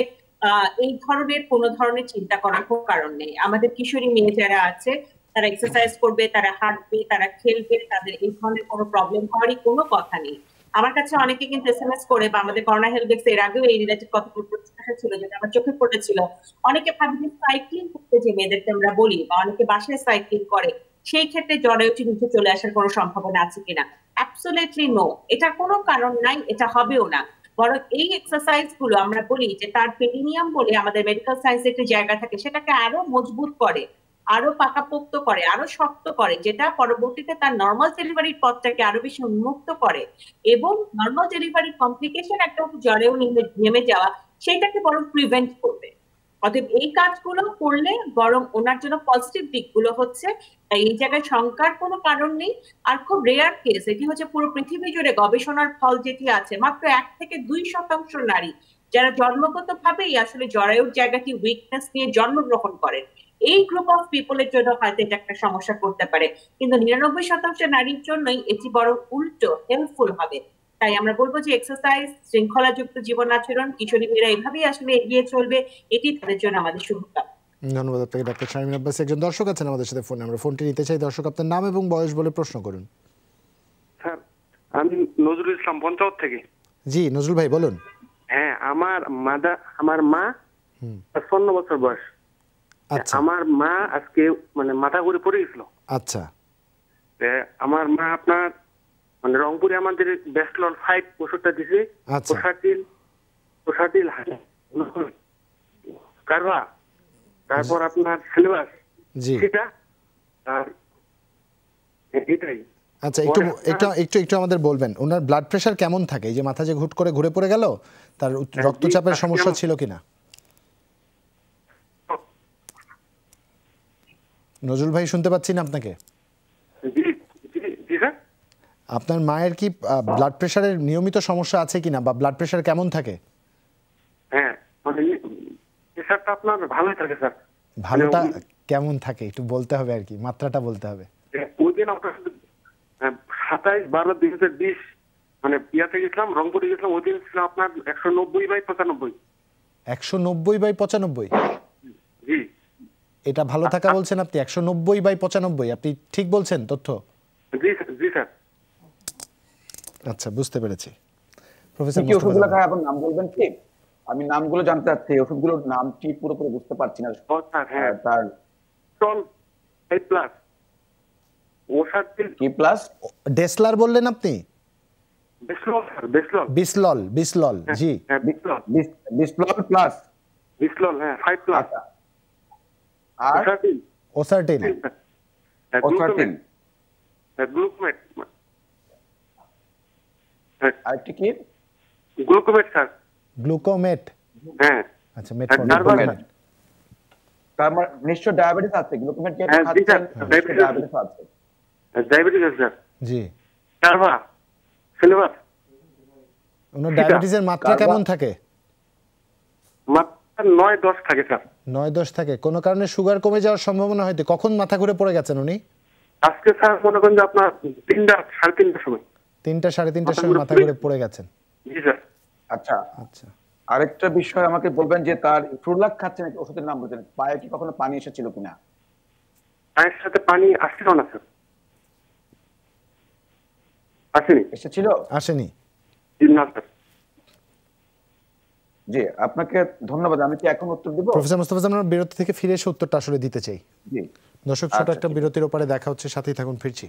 S6: এই ধরনের কোনো ধরনের চিন্তা করার কোনো কারণ নেই। আমাদের কিশোরী মেয়ে যারা আছে, তারা এক্সারসাইজ করবে, তারা হাঁটবে, তারা খেলবে, তাদের এই ধরনের কোনো প্রবলেম হওয়ারই কোনো কথা নেই। আমার কাছে অনেকে কিন্তু এসএমএস করে, বা আমাদের করোনা হেল্প ডেস্ক এর আগেও এই রিলেটেড কথাগুলো ছিল, যেটা আমার চোখে পড়েছিল। অনেকে ভাবে যে সাইক্লিং করতে যে মেয়েদেরকে আমরা বলি, বা অনেকে বাসায় সাইক্লিং করে, সেই ক্ষেত্রে জরায়ুটি নিচে চলে আসার কোনো সম্ভাবনা আছে কিনা। অ্যাবসলিউটলি নো, এটা কোনো কারণ নাই, এটা হবেও না। বরং এই এক্সারসাইজ গুলো আমরা বলি যে তার পেরিনিয়াম বলে আমাদের মেডিকেল সায়েন্সের একটা জায়গা থাকে, সেটাকে আরো মজবুত করে, আরো পাকাপোক্ত করে, আরো শক্ত করে, যেটা পরবর্তীতে তার নর্মাল ডেলিভারির পথটাকে আরো বেশি উন্মুক্ত করে, এবং নর্মাল ডেলিভারি কমপ্লিকেশন একটা জরায়ু নেমে যাওয়া, সেটাকে বরং প্রিভেন্ট করবে। অতএব এই কাজগুলো করলে বরং ওনার জন্য পজিটিভ দিকগুলো হচ্ছে, এই জায়গায় শঙ্কার কোনো কারণ নেই। আর খুব রেয়ার কেস, এটি হচ্ছে পুরো পৃথিবী জুড়ে গবেষণার ফল যেটি আছে, মাত্র 1-2% নারী যারা জন্মগত ভাবেই আসলে জরায়ুর জায়গাটি উইকনেস নিয়ে জন্মগ্রহণ করেন, এই গ্রুপ অফ পিপলের জন্য হয়তো এটা একটা সমস্যা করতে পারে, কিন্তু 99% নারীর জন্যই এটি বরং উল্টো হেল্পফুল হবে। তাই আমরা বলবো যে এক্সারসাইজ, শৃঙ্খলাযুক্ত জীবন আচরণ, কিশোরী মেয়েরা এভাবেই আসলে এগিয়ে চলবে, এটি তাদের জন্য আমাদের শুভকামনা।
S1: ধন্যবাদ আপনাকে ডাক্তার শারমিন আব্বাসী। একজন দর্শক আছেন আমাদের সাথে ফোনে, আমরা ফোনটি নিতে চাই। দর্শক, আপনার নাম এবং বয়স বলে প্রশ্ন করুন।
S7: স্যার, আমি নজরুল ইসলাম পঞ্চায়েত থেকে।
S1: জি নজরুল ভাই বলুন।
S7: হ্যাঁ, আমার মা 55 বছর বয়স।
S1: আচ্ছা।
S7: আমার মা আজকে মানে মাথা ঘুরে পড়ে গেছিল।
S1: আচ্ছা।
S7: আমার মা আপনার মানে রংপুরে আমাদের বেস্টলন 5 ওষুধটা দিছে।
S1: আচ্ছা।
S7: ওষাটিল কারবা, তারপর আপনার সিলেবাস,
S1: জি
S7: সেটা আর এটাই।
S1: আচ্ছা, একটু আমাদের বলবেন ওনার ব্লাড প্রেশার কেমন থাকে? এই যে মাথা যে হুট করে ঘুরে পড়ে গেল, তার রক্তচাপের সমস্যা ছিল কিনা? নজরুল ভাই শুনতে পাচ্ছি না আপনাকে। আপনার মায়ের কি ব্লাড প্রেশারের নিয়মিত সমস্যা আছে কিনা, বা ব্লাড প্রেশার কেমন থাকে?
S7: হ্যাঁ, মানে প্রেশারটা আপনার ভালোই থাকে স্যার।
S1: ভালোটা কেমন থাকে একটু বলতে হবে আর কি, মাত্রাটা বলতে হবে।
S7: ওই দিন আপনার 27/12/2020 মানে ইয়াতে গেছিলাম, রংপুরে গেছিলাম, ওই দিন ছিল আপনার 190/95।
S1: 190/95?
S7: জি।
S1: এটা ভালো থাকা বলছেন আপনি? 190/95 আপনি ঠিক বলছেন তথ্য?
S7: জি জি স্যার।
S1: আচ্ছা, বুঝতে পেরেছি। প্রফেসর
S4: কি ওষুধগুলো খায় আপনার নাম বলবেন কি? আমি নামগুলো জানতে চাচ্ছি, ওষুধগুলোর নাম কি পুরোপুরি বুঝতে পারছি না।
S7: হ্যাঁ,
S4: তার
S7: টল এই প্লাস ওষাটিল
S4: কি প্লাস
S1: ডেসলার বললেন আপনি?
S7: বিসলল স্যার, বিসলল।
S1: বিসলল, বিসলল, জি।
S7: হ্যাঁ, বিসলল।
S4: বিসলল প্লাস
S7: বিসলল, হ্যাঁ 5 প্লাস।
S4: আর
S7: ওষাটিল।
S1: ওসার্টিল।
S4: ওসার্টিল।
S7: গ্লুকোমেট।
S4: আর কি?
S7: গ্লুকোমেট স্যার।
S1: গ্লুকোমেট।
S7: হ্যাঁ।
S1: আচ্ছা, মেটফর্মিন।
S4: তার মানে নিশ্চয় ডায়াবেটিস আছে, গ্লুকোমেট যে
S7: হ্যাঁ,
S4: খাচ্ছেন ডায়াবেটিস আছে।
S7: ডায়াবেটিস আছে স্যার।
S1: জি।
S7: কারবা সিলেবাস।
S1: ওনার ডায়াবেটিসের মাত্রা কেমন থাকে?
S7: মাত্রা 9-10 থাকে স্যার।
S1: 9-10 থাকে। কোনো কারণে সুগার কমে যাওয়ার সম্ভাবনা হয়তো? কখন মাথা ঘুরে পড়ে গেছেন উনি?
S7: আজকে স্যার মনে করেন যে আপনার 3-3:30 সময়।
S1: 3-3:30 সময় মাথা ঘুরে পড়ে গেছেন?
S7: জি স্যার।
S4: আচ্ছা
S1: আচ্ছা,
S4: আরেকটা বিষয় আমাকে বলবেন যে তার ফ্রুলাক খাচ্ছেন, ওষুধের নাম বলছেন, পায়ে কি কখনো পানি এসেছিল কিনা?
S7: পায়ের সাথে পানি আসছিল না স্যার। আসেনি?
S4: এসেছিল?
S1: আসেনি?
S7: না স্যার।
S4: জি, আপনাকে ধন্যবাদ। আমি কি এখন উত্তর দিব?
S1: প্রফেসর মোস্তফা জামান, আমরা বিরতি থেকে ফিরে এসে উত্তরটা আসলে দিতে চাই।
S4: জি।
S1: দর্শক, ছোট একটা বিরতির ওপারে দেখা হচ্ছে, সাথেই থাকুন, ফিরছি।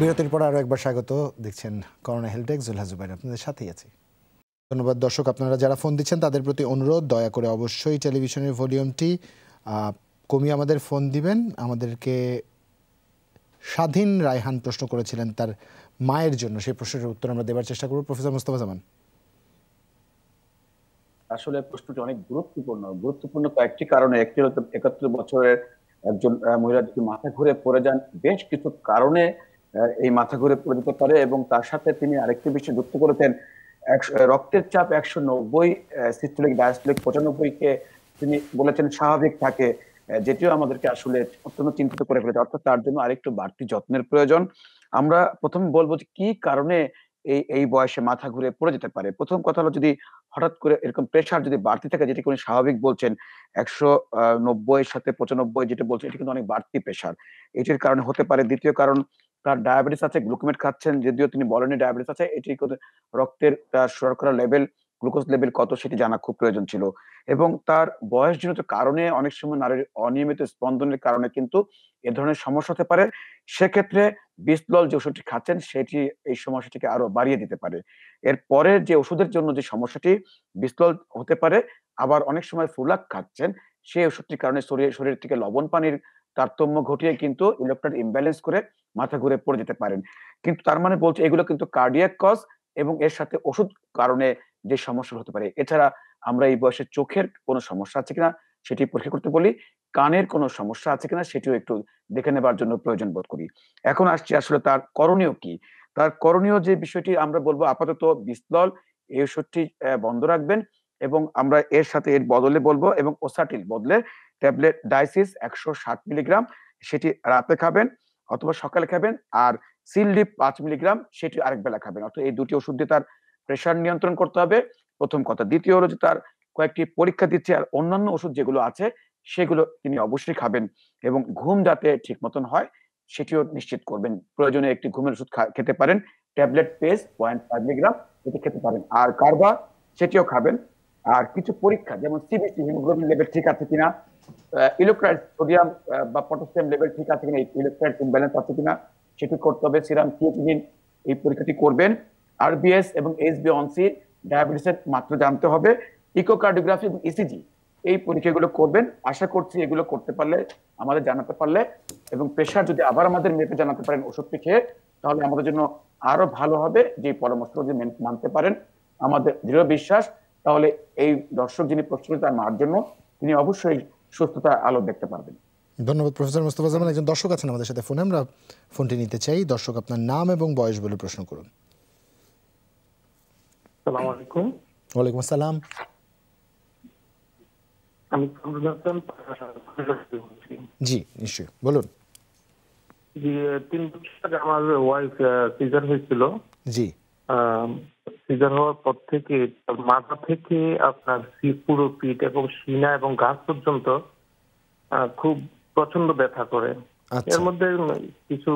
S1: বিরতির পর আরও একবার স্বাগত। দেখছেন করোনা হেলথ, জুলহা জুবাইর আপনাদের সাথেই আছি। ধন্যবাদ দর্শক, আপনারা যারা ফোন দিচ্ছেন তাদের প্রতি অনুরোধ, দয়া করে অবশ্যই টেলিভিশনের ভলিউমটি কমিয়ে আমাদের ফোন দিবেন। আমাদেরকে স্বাধীন রায়হান প্রশ্ন করেছিলেন তার মায়ের জন্য, সেই প্রশ্নের উত্তর আমরা দেওয়ার চেষ্টা করব। প্রফেসর মোস্তফা জামান।
S4: আসলে প্রশ্নটি অনেক গুরুত্বপূর্ণ কয়েকটি কারণে। একটি হলো 71 বছরের একজন মহিলা যদি মাথা ঘুরে পড়ে যান, বেশ কিছু কারণে এই মাথা ঘুরে পড়ে যেতে পারে। এবং তার সাথে তিনি আরেকটি বিষয় যুক্ত করেছেন, রক্তের চাপ 190, সিস্টোলিক ডায়াস্টোলিক 95-কে তিনি বলেছেন স্বাভাবিক থাকে, যেটিও আমাদেরকে আসলে অত্যন্ত চিন্তিত করে ফেলেছে। অর্থাৎ তার জন্য আরেকটু বাড়তি যত্নের প্রয়োজন। আমরা প্রথমে বলবো যে কি কারণে এই বয়সে মাথা ঘুরে পড়ে যেতে পারে। প্রথম কথা হলো, যদি হঠাৎ করে এরকম প্রেশার যদি বাড়তি থাকে, যেটি কোনো স্বাভাবিক বলছেন 190 সাথে 95 যেটা বলছেন, এটি কিন্তু অনেক বাড়তি প্রেশার, এটির কারণে হতে পারে। দ্বিতীয় কারণ, তার ডায়াবেটিস আছে, গ্লুকোমেট খাচ্ছেন, যদিও তিনি বলেনি ডায়াবেটিস আছে। এটি রক্তের তার শর্করা লেভেল, গ্লুকোজ লেভেল কত সেটি জানা খুব প্রয়োজন ছিল। এবং তার বয়সজনিত কারণে অনেক সময় নারীর অনিয়মিত স্পন্দনের কারণে কিন্তু এ ধরনের সমস্যা হতে পারে। সেক্ষেত্রে বিসলল যে ওষুধটি খাচ্ছেন সেটি এই সমস্যাটিকে আরো বাড়িয়ে দিতে পারে। এর পরের যে ওষুধের জন্য যে সমস্যাটি বিসলল হতে পারে, আবার অনেক সময় ফ্রুলাক খাচ্ছেন, সেই ওষুধটির কারণে শরীর থেকে লবণ পানির তারতম্য ঘটিয়ে কিন্তু ইলেকট্রোলাইট ইমব্যালেন্স করে মাথা ঘুরে পড়ে যেতে পারেন। কিন্তু তার মানে বলছে এগুলো কিন্তু কার্ডিয়াক কজ, এবং এর সাথে ওষুধ কারণে যে সমস্যা হতে পারে। এছাড়া আমরা এই বয়সে চোখের কোনো সমস্যা আছে কিনা সেটি পরীক্ষা করতে বলি, কানের কোনো সমস্যা আছে কিনা সেটিও একটু দেখে নেবার জন্য প্রয়োজন বোধ করি। এখন আসছি আসলে তার করণীয় কি। তার করণীয় যে বিষয়টি আমরা বলবো, আপাতত বিসলল এই ওষুধটি বন্ধ রাখবেন, এবং আমরা এর সাথে এর বদলে বলবো, এবং ওসাটিল বদলে ট্যাবলেট ডাইসিস 160 মিলিগ্রাম সেটি রাতে খাবেন অথবা সকালে খাবেন, আর সিলডিপ 5 মিলিগ্রাম সেটি আরেক বেলা খাবেন। অর্থাৎ এই দুটি ওষুধ দিয়ে তার প্রেশার নিয়ন্ত্রণ করতে হবে, প্রথম কথা। দ্বিতীয় হলো যে তার কয়েকটি পরীক্ষা দিচ্ছে, আর অন্যান্য ওষুধ যেগুলো আছে সেগুলো তিনি অবশ্যই খাবেন, এবং ঘুম যাতে ঠিক মতন হয় সেটিও নিশ্চিত করবেন। প্রয়োজনে একটি ঘুমের ওষুধ খেতে পারেন, ট্যাবলেট পেস 0.5 মিলিগ্রাম এটি খেতে পারেন, আর কারবা সেটিও খাবেন। আর কিছু পরীক্ষা, যেমন সিবিসি হিমোগ্লোবিন লেভেল ঠিক আছে কিনা, ইলেকট্রোলাইট সোডিয়াম বা পটাশিয়াম লেভেল ঠিক আছে কিনা, ইলেকট্রোলাইট ইমব্যালেন্স আছে কিনা সেটি করতে হবে। সিরাম ক্রিয়েটিনিন এই পরীক্ষাটি করবেন। আরবিএস এবং এইচবি1সি ডায়াবেটিসের মাত্রা জানতে হবে। ইকোকার্ডিওগ্রাফি এবং ইসিজি এই পরীক্ষাগুলো করবেন। আশা করছি এগুলো করতে পারলে, আমাদের জানাতে পারলে, এবং প্রেশার যদি আবার আমাদের মেপে জানাতে পারেন ওষুধটি খেয়ে, তাহলে আমাদের জন্য আরো ভালো হবে। যে পরামর্শ যদি মানতে পারেন, আমাদের দৃঢ় বিশ্বাস, তাহলে এই দর্শক যিনি প্রশ্ন তার মার জন্য তিনি অবশ্যই সুস্থতা আলো দেখতে পারবেন।
S1: ধন্যবাদ প্রফেসর মোস্তফা জামান। একজন দর্শক আছেন আমাদের সাথে ফোনে, আমরা ফোনটি নিতে চাই। দর্শক, আপনার নাম এবং বয়স বলে প্রশ্ন করুন।
S8: আসসালামু আলাইকুম।
S1: ওয়ালাইকুম আসসালাম।
S8: আমি
S1: জি নিশ্চয়ই বলুন।
S8: জি, 3 বছর আগে আমার ওয়াইফ সিজার হয়েছিল।
S1: জি।
S8: সিজার হওয়ার পর থেকে মাথা থেকে আপনার পুরো পিঠ এবং সিনা এবং গাছ পর্যন্ত খুব প্রচন্ড ব্যথা করে। এর মধ্যে কিছু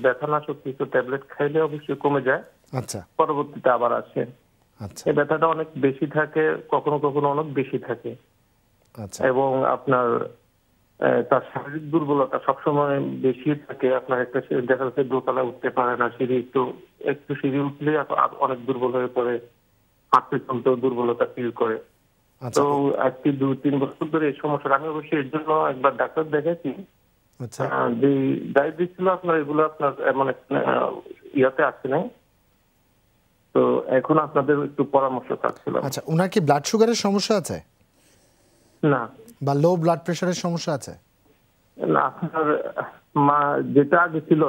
S8: ব্যথানাশক কিছু ট্যাবলেট খাইলে অবশ্যই কমে যায়,
S1: আচ্ছা,
S8: পরবর্তীতে আবার আসে।
S1: আচ্ছা,
S8: এই ব্যথাটা অনেক বেশি থাকে, কখনো কখনো অনেক বেশি থাকে।
S1: আচ্ছা।
S8: এবং আপনার তার শারীরিক দুর্বলতা সবসময় বেশি থাকে। আপনার একটা দেখা যাচ্ছে দোতলা উঠতে পারে না, সিঁড়ি একটু সিঁড়ি উঠলে অনেক দুর্বল হয়ে পড়ে, হাঁটতে চলতেও দুর্বলতা ফিল করে। তো আজকে 2-3 বছর ধরে এই সমস্যা। আমি অবশ্যই এর জন্য একবার ডাক্তার দেখেছি। যে ডায়াবেটিস ছিল আপনার, এগুলো আপনার এমন ইয়াতে আসছে নাই। তো এখন আপনাদের একটু পরামর্শ চাচ্ছিল।
S1: আচ্ছা, ওনার কি ব্লাড সুগারের সমস্যা আছে?
S8: না।
S1: বা লো ব্লাড প্রেশারের সমস্যা আছে?
S8: না, আপনার মা যেটা আগে ছিল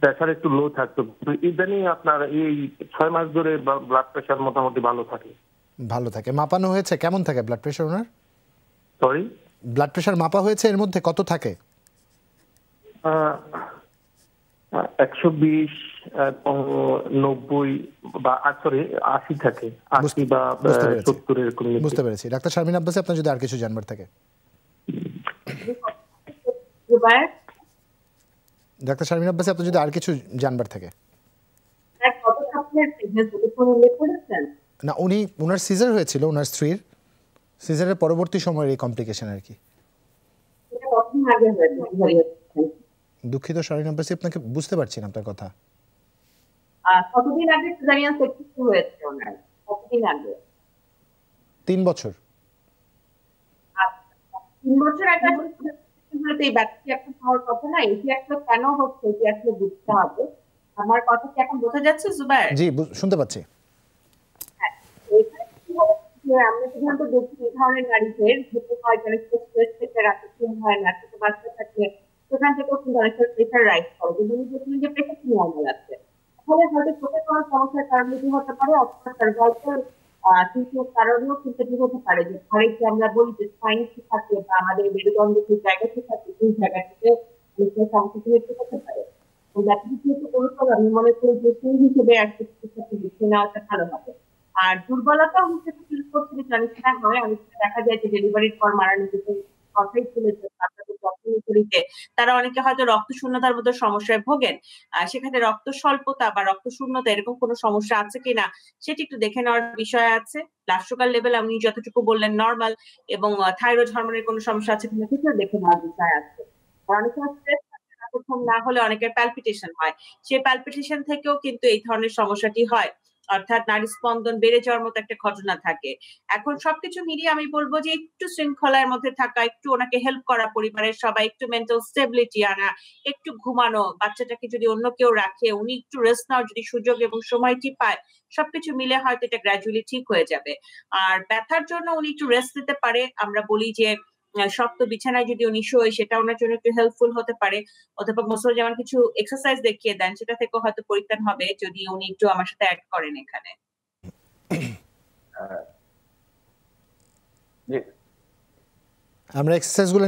S8: প্রেশার একটু লো থাকতো, ইদানিং আপনার এই 6 মাস ধরে ব্লাড প্রেশার মোটামুটি ভালো থাকে।
S1: ভালো থাকে? মাপানো হয়েছে? কেমন থাকে ব্লাড প্রেশার ওনার?
S8: সরি,
S1: ব্লাড প্রেশার মাপা হয়েছে, এর মধ্যে কত থাকে?
S8: 120 এবং 90 বা 80 থাকে, 80 বা 70 এরকম।
S1: বুঝতে পেরেছি। ডাক্তার শারমিন আব্বাসী, আপনার যদি আর কিছু জানবার থাকে। ডাক্তার শারমিন আব্বাসী, আপনার যদি আর কিছু জানবার থাকে। না, ওনার সিজার হয়েছিল, ওনার স্ত্রীর সিজারের পরবর্তী সময়ের এই কমপ্লিকেশন আর কি। দুঃখিত শারমিন আব্বাসী, আপনাকে বুঝতে পারছি না আপনার কথা।
S6: কতদিন আগে সিজারিয়ান সেকশন হয়েছে ওনার? কতদিন আগে?
S1: 3 বছর।
S6: 3 বছর আগে এই ব্যক্তি একটা হওয়ার কথা না, এটি একটা কেন হচ্ছে এটি আসলে বুঝতে হবে। আমার কথা কি এখন বোঝা যাচ্ছে জুবায়ের?
S1: জি, শুনতে পাচ্ছি।
S6: আমরা সাধারণত দেখি এই ধরনের নারীদের যেতে হয় যারা স্ট্রেস থেকে রাতে ঘুম হয় না, ছোট বাচ্চা থাকলে সেখান থেকেও কিন্তু অনেকটা প্রেশার রাইজ করে। যদি দেখলেন যে প্রেশার নর্মাল আছে, তাহলে হয়তো ছোট কোনো সমস্যার কারণে কি হতে পারে, অথবা সার্ভাইভাল কিছু কারণেও কিন্তু কি হতে পারে যে ঘরে কি আমরা বলি যে সাইন্স থাকে বা আমাদের মেরুদণ্ড যে জায়গা থেকে থাকে সেই জায়গা থেকে সমস্যা হতে পারে। আমি মনে করি যে সেই হিসেবে একটা চিকিৎসাকে বেছে নেওয়াটা ভালো হবে। আর দুর্বলতা হিসেবে ফিল করছি যে হয় অনেক দেখা যায় যে ডেলিভারির পর মারা নিজেকে কথাই চলেছে তারা অনেকে হয়তো রক্ত শূন্যতার মতো সমস্যায় ভোগেন। সেখানে রক্ত স্বল্পতা বা রক্ত শূন্যতা এরকম কোনো সমস্যা আছে কিনা সেটি একটু দেখে নেওয়ার বিষয় আছে। ব্লাড সুগার লেভেল আপনি যতটুকু বললেন নরমাল, এবং থাইরয়েড হরমোনের কোনো সমস্যা আছে কিনা সেটাও দেখে নেওয়ার বিষয় আছে। অনেকে প্রথম না হলে অনেকের প্যালপিটেশন হয়, সেই প্যালপিটেশন থেকেও কিন্তু এই ধরনের সমস্যাটি হয়, অর্থাৎ নারী স্পন্দন বেড়ে যাওয়ার মতো একটা ঘটনা থাকে। এখন সবকিছু মিলিয়ে আমি বলবো যে একটু শৃঙ্খলার মধ্যে থাকা, একটু ওনাকে হেল্প করা, পরিবারের সবাই একটু মেন্টাল স্টেবিলিটি আনা, একটু ঘুমানো, বাচ্চাটাকে যদি অন্য কেউ রাখে, উনি একটু রেস্ট নেওয়ার যদি সুযোগ এবং সময়টি পায়, সবকিছু মিলে হয়তো এটা গ্র্যাজুয়ালি ঠিক হয়ে যাবে। আর ব্যথার জন্য উনি একটু রেস্ট দিতে পারে। আমরা বলি যে শক্ত বিছানায় যদি উনি শোয় সেটা ওনার জন্য একটু হেল্পফুল হতে পারে, অথবা মোস্তফা যেমন কিছু এক্সারসাইজ দেখিয়ে দেন, সেটা থেকে হয়তো পরিত্রাণ হবে যদি উনি একটু আমার সাথে অ্যাড করেন এখানে।
S1: আমরা এক্সারসাইজগুলো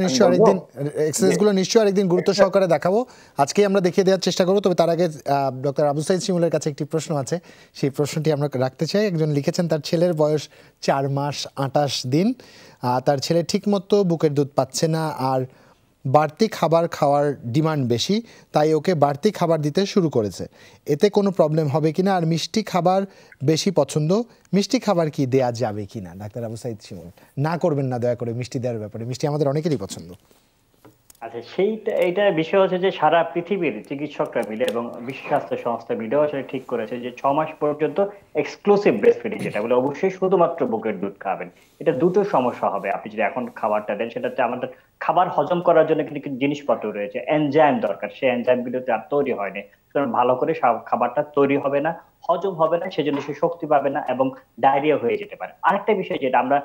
S1: নিশ্চয়ই আরেকদিন গুরুত্ব সহকারে দেখাবো। আজকে আমরা দেখিয়ে দেওয়ার চেষ্টা করবো। তবে তার আগে ডক্টর আবু সাইদ শিমুলের কাছে একটি প্রশ্ন আছে, সেই প্রশ্নটি আমরা রাখতে চাই। একজন লিখেছেন তার ছেলের বয়স 4 মাস 28 দিন, তার ছেলে ঠিকমতো বুকের দুধ পাচ্ছে না, আর বাড়তি খাবার খাওয়ার ডিমান্ড বেশি, তাই ওকে বাড়তি খাবার দিতে শুরু করেছে। এতে কোনো প্রবলেম হবে কিনা? আর মিষ্টি খাবার বেশি পছন্দ, মিষ্টি খাবার কি দেয়া যাবে কিনা? ডাক্তার আবু সাইদ শিমুল, না করবেন না দয়া করে মিষ্টি দেওয়ার ব্যাপারে। মিষ্টি আমাদের অনেকেরই পছন্দ।
S3: আচ্ছা, এইটা বিষয় হচ্ছে যে সারা পৃথিবীর চিকিৎসকরা মিলে এবং বিশ্ব স্বাস্থ্য সংস্থা মিলেও আসলে ঠিক করেছে যে 6 মাস পর্যন্ত এক্সক্লুসিভ ব্রেস্ট ফিডিং, যেটা বলে অবশ্যই শুধুমাত্র বুকের দুধ খাবেন। এটা দুটো সমস্যা হবে, আপনি যদি এখন খাবারটা দেন সেটাতে আমাদের খাবার হজম করার জন্য কিন্তু কিছু জিনিসপত্র রয়েছে, এনজাইম দরকার, সেই এনজাইম গুলো আর তৈরি হয়নি, সুতরাং ভালো করে খাবারটা তৈরি হবে না, হজম হবে না, সেজন্য সে শক্তি পাবে না এবং ডায়রিয়া হয়ে যেতে পারে। আরেকটা বিষয় যেটা আমরা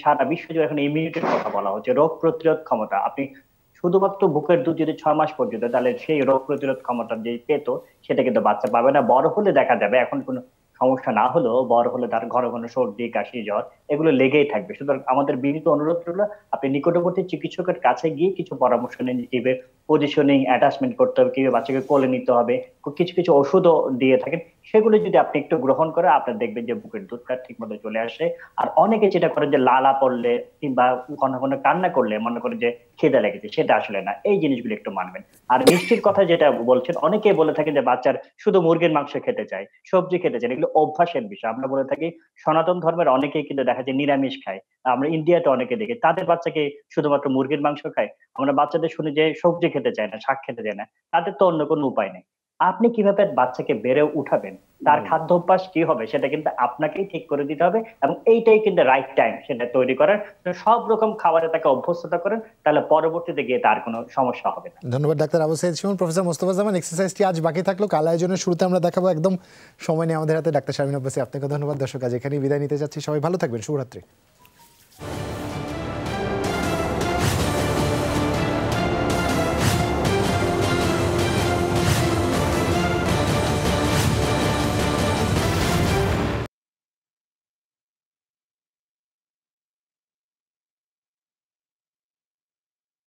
S3: সারা বিশ্ব জুড়ে এখন ইমিউনিটির কথা বলা হচ্ছে, রোগ প্রতিরোধ ক্ষমতা, আপনি শুধুমাত্র বুকের দুধ যদি 6 মাস পর্যন্ত, তাহলে সেই রোগ প্রতিরোধ ক্ষমতা যে পেত সেটা কিন্তু বাচ্চা পাবে না। বড় হলে দেখা যাবে, এখন কোনো সমস্যা না হলেও বড় হলে তার ঘন ঘন সর্দি, কাশি, জ্বর এগুলো লেগেই থাকবে। সুতরাং আমাদের বিনীত অনুরোধ হলো আপনি নিকটবর্তী চিকিৎসকের কাছে গিয়ে কিছু পরামর্শ নিন, কিভাবে পজিশনিং অ্যাটাচমেন্ট করতে হবে, কিভাবে বাচ্চাকে কোলে নিতে হবে, কিছু কিছু ওষুধও দিয়ে থাকেন, সেগুলো যদি আপনি একটু গ্রহণ করে আপনার দেখবেন যে বুকের দুধটা ঠিক মতো চলে আসে। আর অনেকে যেটা করে যে লালা পড়লে কিংবা ঘন ঘন কান্না করলে মনে করে যে খিদে লেগেছে, সেটা আসলে না, এই জিনিসগুলো একটু মানবেন। আর মিষ্টির কথা যেটা বলছেন, অনেকেই বলে থাকে যে বাচ্চার শুধু মুরগির মাংস খেতে চায়, সবজি খেতে চায়, এগুলো অভ্যাসের বিষয়। আমরা বলে থাকি সনাতন ধর্মের অনেকেই কিন্তু দেখা যায় নিরামিষ খায়, আমরা ইন্ডিয়াতে অনেকে দেখি তাদের বাচ্চাকে শুধুমাত্র মুরগির মাংস খায়। আমরা বাচ্চাদের শুনি যে সবজি খেতে চায় না, শাক খেতে চায় না, তাদের তো অন্য কোনো উপায় নেই। আপনি কিভাবে বাচ্চাকে বেড়ে উঠাবেন, তার খাদ্য অভ্যাস কি হবে, সেটা কিন্তু আপনাকেই ঠিক করে দিতে হবে এবং এইটাই কিন্তু রাইট টাইম সেটা তৈরি করার। সব রকম খাবারে তাকে অভ্যস্ততা করেন, তাহলে পরবর্তীতে গিয়ে তার কোনো সমস্যা হবে না।
S1: ধন্যবাদ ডাক্তার আবু সাইদ শিমুল। প্রফেসর মোস্তফা জামান, এক্সারসাইজটি আজ বাকি থাকলো, কাল আয়োজনের শুরুতে আমরা দেখাবো, একদম সময় নেই আমাদের হাতে। ডাক্তার শারমিন আব্বাসী, আপনাকে ধন্যবাদ। দর্শক আজ এখানেই বিদায় নিতে যাচ্ছি, সবাই ভালো থাকবেন, শুভরাত্রি।